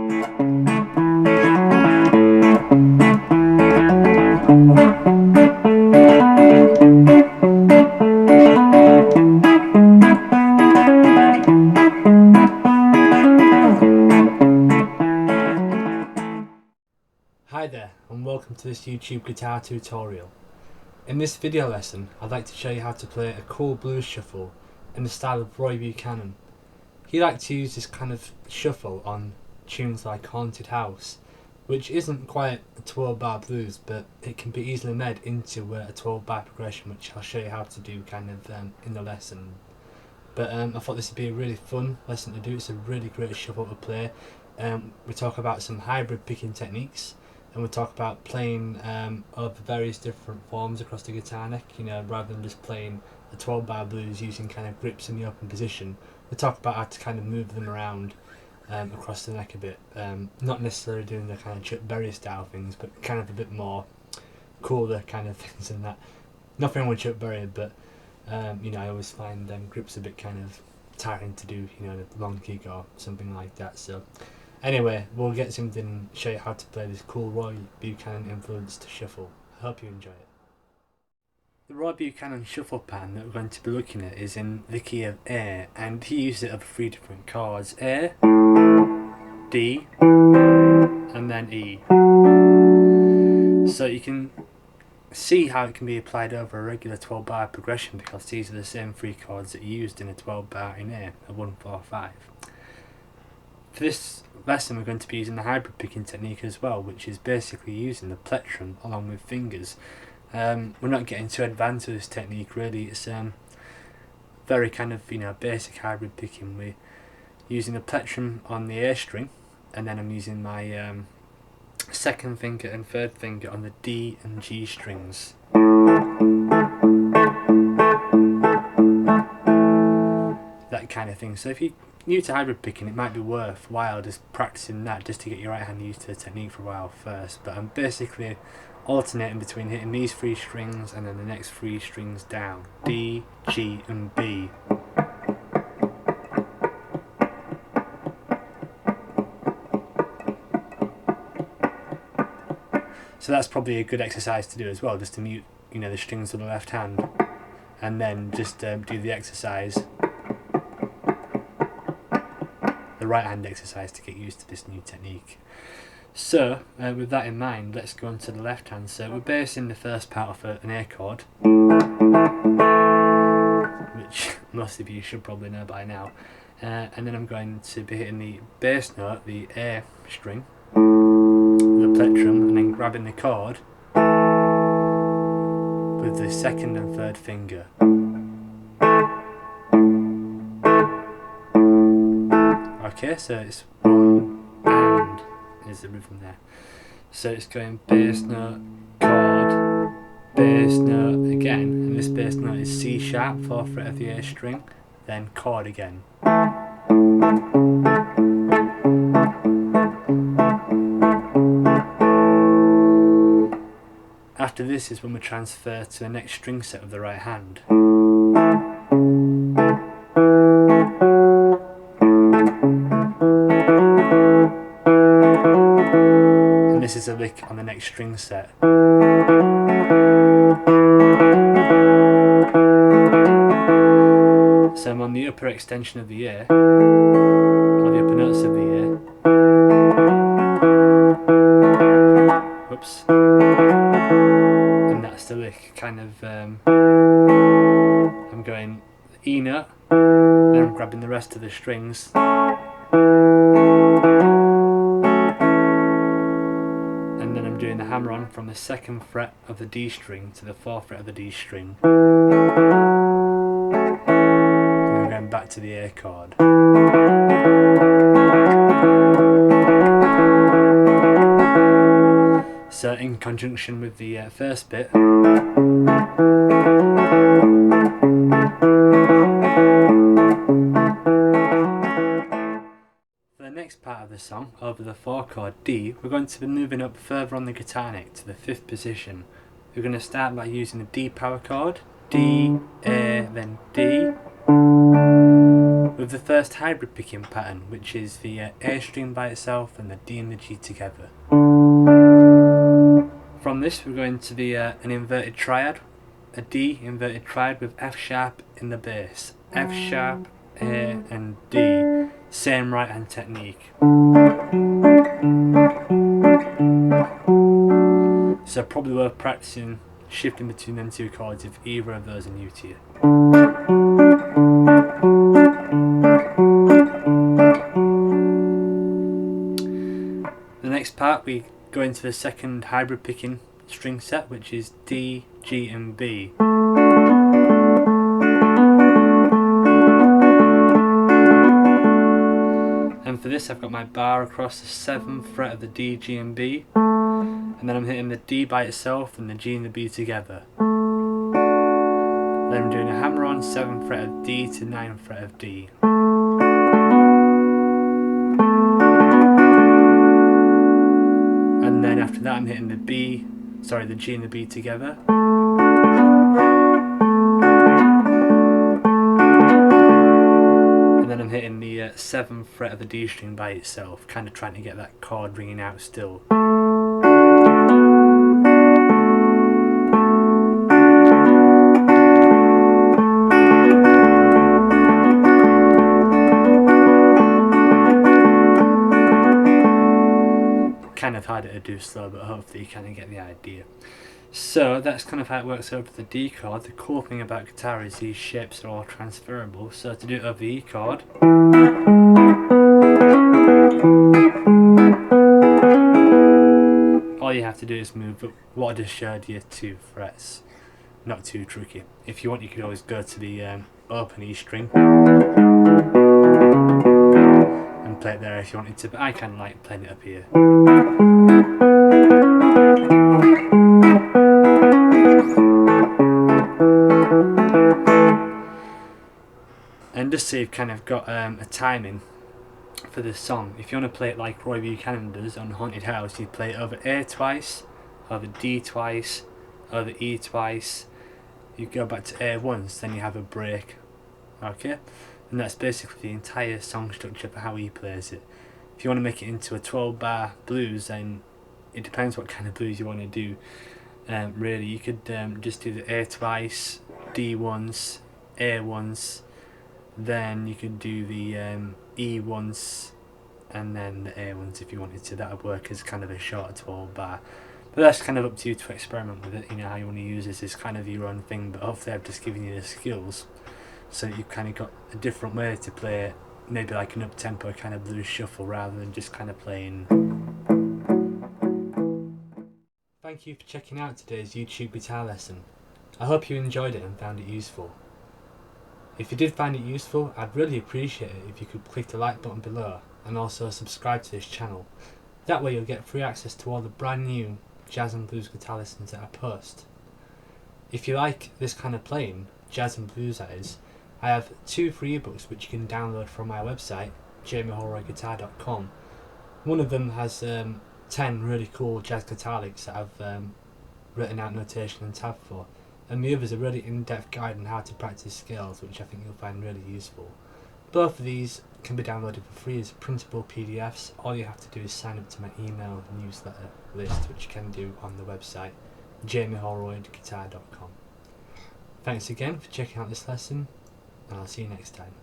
Hi there and welcome to this YouTube guitar tutorial. In this video lesson I'd like to show you how to play a cool blues shuffle in the style of Roy Buchanan. He liked to use this kind of shuffle on tunes like Haunted House, which isn't quite a 12-bar blues, but it can be easily made into a 12-bar progression, which I'll show you how to do kind of in the lesson. But I thought this would be a really fun lesson to do. It's a really great shuffle to play. We talk about some hybrid picking techniques, and we'll talk about playing of various different forms across the guitar neck, rather than just playing a 12-bar blues using kind of grips in the open position. We'll talk about how to kind of move them around across the neck a bit, not necessarily doing the kind of Chuck Berry style things, but kind of a bit more cooler kind of things than that. Nothing with Chuck Berry, but I always find grips a bit kind of tiring to do, the long kick or something like that. So anyway, we'll get something and show you how to play this cool Roy Buchanan influenced shuffle. I hope you enjoy it. The Roy Buchanan shuffle pattern that we're going to be looking at is in the key of A, and he used it over 3 different chords: A, D, and then E. So you can see how it can be applied over a regular 12-bar progression, because these are the same 3 chords that you used in a 12-bar in A, a 1, 4, 5. For this lesson we're going to be using the hybrid picking technique as well, which is basically using the plectrum along with fingers. We're not getting too advanced with this technique really. It's very kind of basic hybrid picking. We're using the plectrum on the A string, and then I'm using my second finger and third finger on the D and G strings. That kind of thing. So if you're new to hybrid picking, it might be worthwhile just practicing that, just to get your right hand used to the technique for a while first. But I'm basically alternating between hitting these 3 strings and then the next 3 strings down: D, G and B. So that's probably a good exercise to do as well, just to mute the strings with the left hand, and then just do the exercise, the right hand exercise, to get used to this new technique. So with that in mind, let's go on to the left hand. So we're basing the first part off an A chord, which most of you should probably know by now, and then I'm going to be hitting the bass note, the A string, the plectrum, and then grabbing the chord with the second and third finger. Okay, so it's 1 and is the rhythm there. So it's going bass note, chord, bass note again, and this bass note is C sharp, 4th fret of the A string, then chord again. After this is when we transfer to the next string set of the right hand. And this is a lick on the next string set. So I'm on the upper extension of the A, or the upper notes of the A. Whoops. And that's the lick, kind of, I'm going E note, then I'm grabbing the rest of the strings, and then I'm doing the hammer on from the 2nd fret of the D string to the 4th fret of the D string, and then going back to the A chord. So in conjunction with the first bit, for the next part of the song, over the 4 chord D, we're going to be moving up further on the guitar neck to the 5th position. We're going to start by using the D power chord, D, A, then D. with the first hybrid picking pattern, which is the A string by itself and the D and the G together. From this we're going to the an inverted triad, a D inverted triad with F sharp in the bass. F sharp, A and D, same right hand technique. So probably worth practicing shifting between them two chords if either of those are new to you. The next part we go into the second hybrid picking string set, which is D, G and B. And for this I've got my bar across the 7th fret of the D, G and B, and then I'm hitting the D by itself and the G and the B together. Then I'm doing a hammer on 7th fret of D to 9th fret of D. And then after that I'm hitting the G and the B together. And then I'm hitting the 7th fret of the D string by itself, kind of trying to get that chord ringing out still. Kind of harder to do slow, but hopefully you kind of get the idea. So that's kind of how it works over the D chord. The cool thing about guitar is these shapes are all transferable. So to do it over the E chord, all you have to do is move what I just showed you 2 frets. Not too tricky. If you want, you could always go to the open E string and play it there if you wanted to, but I kind of like playing it up here. And just so you've kind of got a timing for this song, if you want to play it like Roy Buchanan does on Haunted House, you play it over A twice, over D twice, over E twice, you go back to A once, then you have a break. Okay? And that's basically the entire song structure for how he plays it. If you want to make it into a 12-bar blues, then it depends what kind of blues you want to do. Really, you could just do the A twice, D once, A once, then you could do the E once, and then the A once if you wanted to. That would work as kind of a shorter 12-bar. But that's kind of up to you to experiment with it. You know, how you want to use this is kind of your own thing, but hopefully I've just given you the skills so that you've kind of got a different way to play it, maybe like an up-tempo kind of blues shuffle rather than just kind of playing. Thank you for checking out today's YouTube guitar lesson. I hope you enjoyed it and found it useful. If you did find it useful, I'd really appreciate it if you could click the like button below and also subscribe to this channel. That way you'll get free access to all the brand new jazz and blues guitar lessons that I post. If you like this kind of playing, jazz and blues that is, I have 2 free ebooks which you can download from my website, jamieholroyguitar.com. One of them has 10 really cool jazz guitar licks that I've written out notation and tab for, and the other is a really in-depth guide on how to practice scales, which I think you'll find really useful. Both of these can be downloaded for free as printable PDFs. All you have to do is sign up to my email newsletter list, which you can do on the website, jamieholroyguitar.com. Thanks again for checking out this lesson, and I'll see you next time.